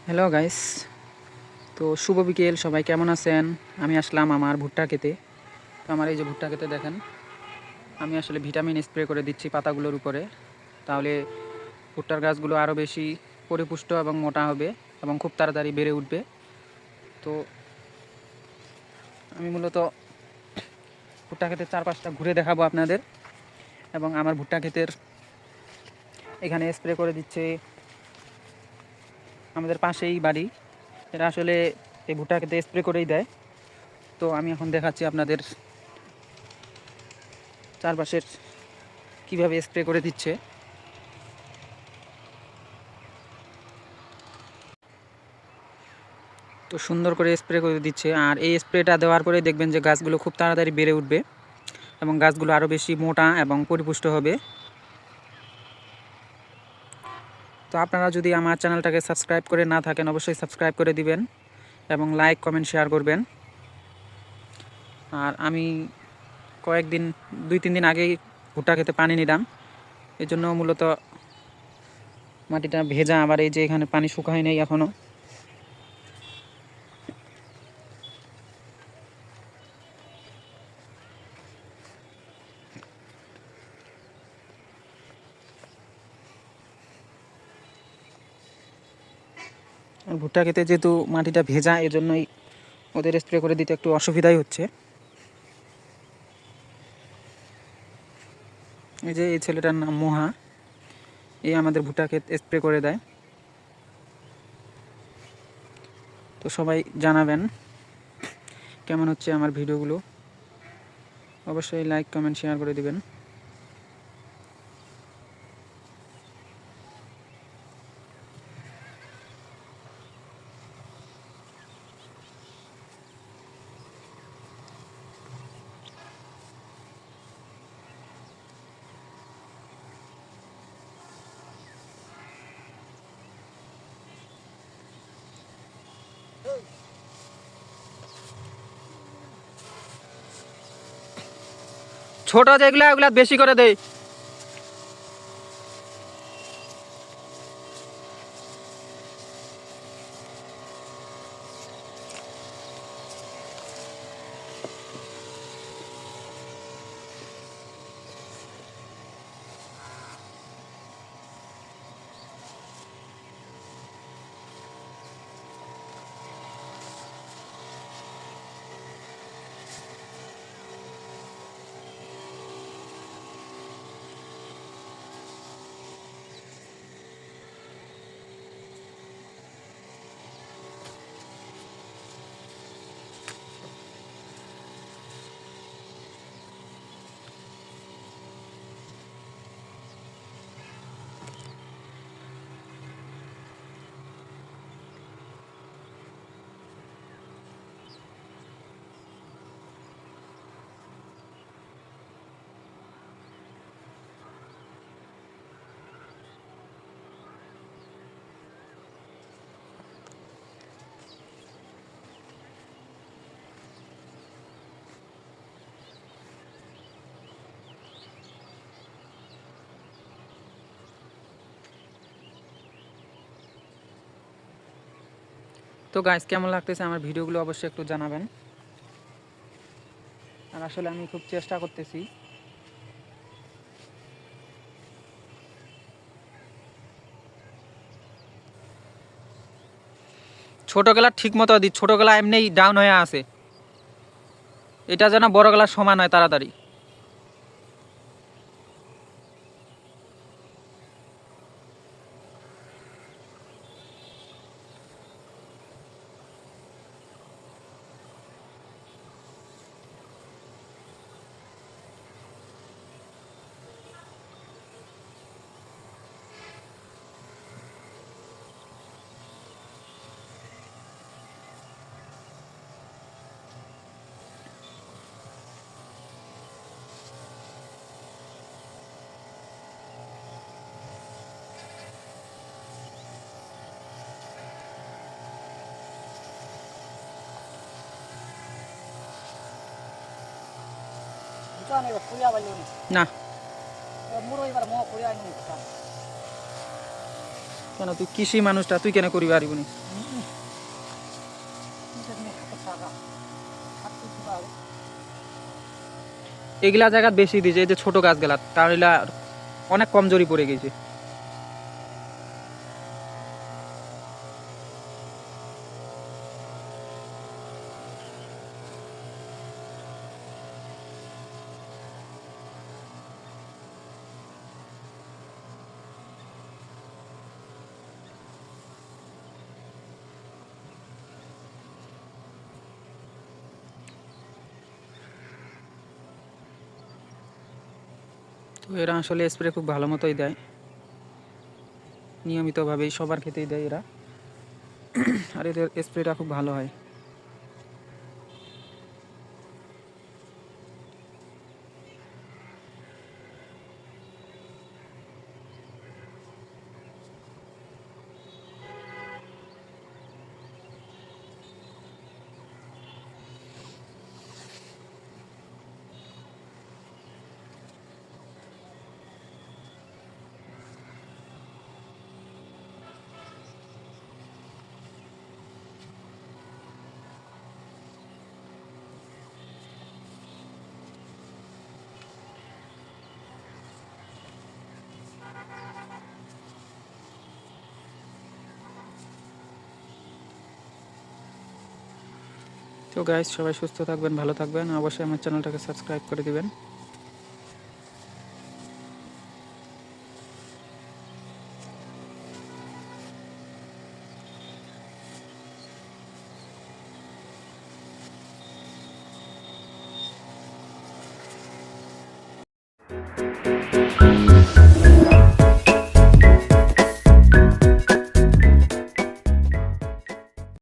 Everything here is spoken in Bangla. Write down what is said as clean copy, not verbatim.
হ্যালো গাইস, তো শুভ বিকেল। সবাই কেমন আছেন? আমি আসলাম আমার ভুট্টা খেতে। তো আমার এই যে ভুট্টা খেতে দেখেন, আমি আসলে ভিটামিন স্প্রে করে দিচ্ছি পাতাগুলোর উপরে। তাহলে ভুট্টার গাছগুলো আরও বেশি পরিপুষ্ট এবং মোটা হবে এবং খুব তাড়াতাড়ি বেড়ে উঠবে। তো আমি মূলত ভুট্টা ক্ষেতের চারপাশটা ঘুরে দেখাবো আপনাদের, এবং আমার ভুট্টা ক্ষেতের এখানে স্প্রে করে দিচ্ছে আমাদের পাশেই বাড়ি। এরা আসলে এই ভুট্টা খেতে স্প্রে করেই দেয়। তো আমি এখন দেখাচ্ছি আপনাদের চারপাশের কিভাবে স্প্রে করে দিচ্ছে। তো সুন্দর করে স্প্রে করে দিচ্ছে, আর এই স্প্রেটা দেওয়ার পরে দেখবেন যে গাছগুলো খুব তাড়াতাড়ি বেড়ে উঠবে এবং গাছগুলো আরও বেশি মোটা এবং পরিপুষ্ট হবে। তো আপনারা যদি আমার চ্যানেলটাকে সাবস্ক্রাইব করে না থাকেন, অবশ্যই সাবস্ক্রাইব করে দিবেন এবং লাইক কমেন্ট শেয়ার করবেন। আর আমি কয়েকদিন 2-3 দিন আগেই ভুট্টা খেতে পানি নিলাম, এই জন্য মূলত মাটিটা ভেজা। আবার এই যে এখানে পানি শুকায় নেই এখনও। আর ভুট্টা খেতে যেহেতু মাটিটা ভেজা, এজন্যই ওদের স্প্রে করে দিতে একটু অসুবিধাই হচ্ছে। এই যে এই ছেলেটার নাম মোহা, এই আমাদের ভুট্টা ক্ষেত স্প্রে করে দেয়। তো সবাই জানাবেন কেমন হচ্ছে আমার ভিডিওগুলো, অবশ্যই লাইক কমেন্ট শেয়ার করে দিবেন। ছোট যেগুলা ওগুলা বেশি করে দেয়। তো গাইস, কেমন লাগতেছে আমার ভিডিওগুলো অবশ্যই একটু জানাবেন। আর আসলে আমি খুব চেষ্টা করতেছি। ছোট গেলা ঠিক মতো দিই, ছোট গেলা এমনিই ডাউন হয়ে আছে, এটা যেন বড় গেলার সমান হয় তাড়াতাড়ি। না কেন, তুই কৃষি মানুষটা, তুই কেন করি পারিবনি? এগুলা জায়গা বেশি দিয়েছে, এই যে ছোট গাছগুলা তাহলে অনেক কমজোরি পড়ে গেছে। তো এরা আসলে স্প্রে খুব ভালো মতোই দেয়, নিয়মিতভাবেই সবার ক্ষেতেই দেয় এরা, আর এদের স্প্রেটা খুব ভালো হয়। তো গাইস, সবাই সুস্থ থাকবেন, ভালো থাকবেন, অবশ্যই আমার চ্যানেলটাকে সাবস্ক্রাইব করে দিবেন।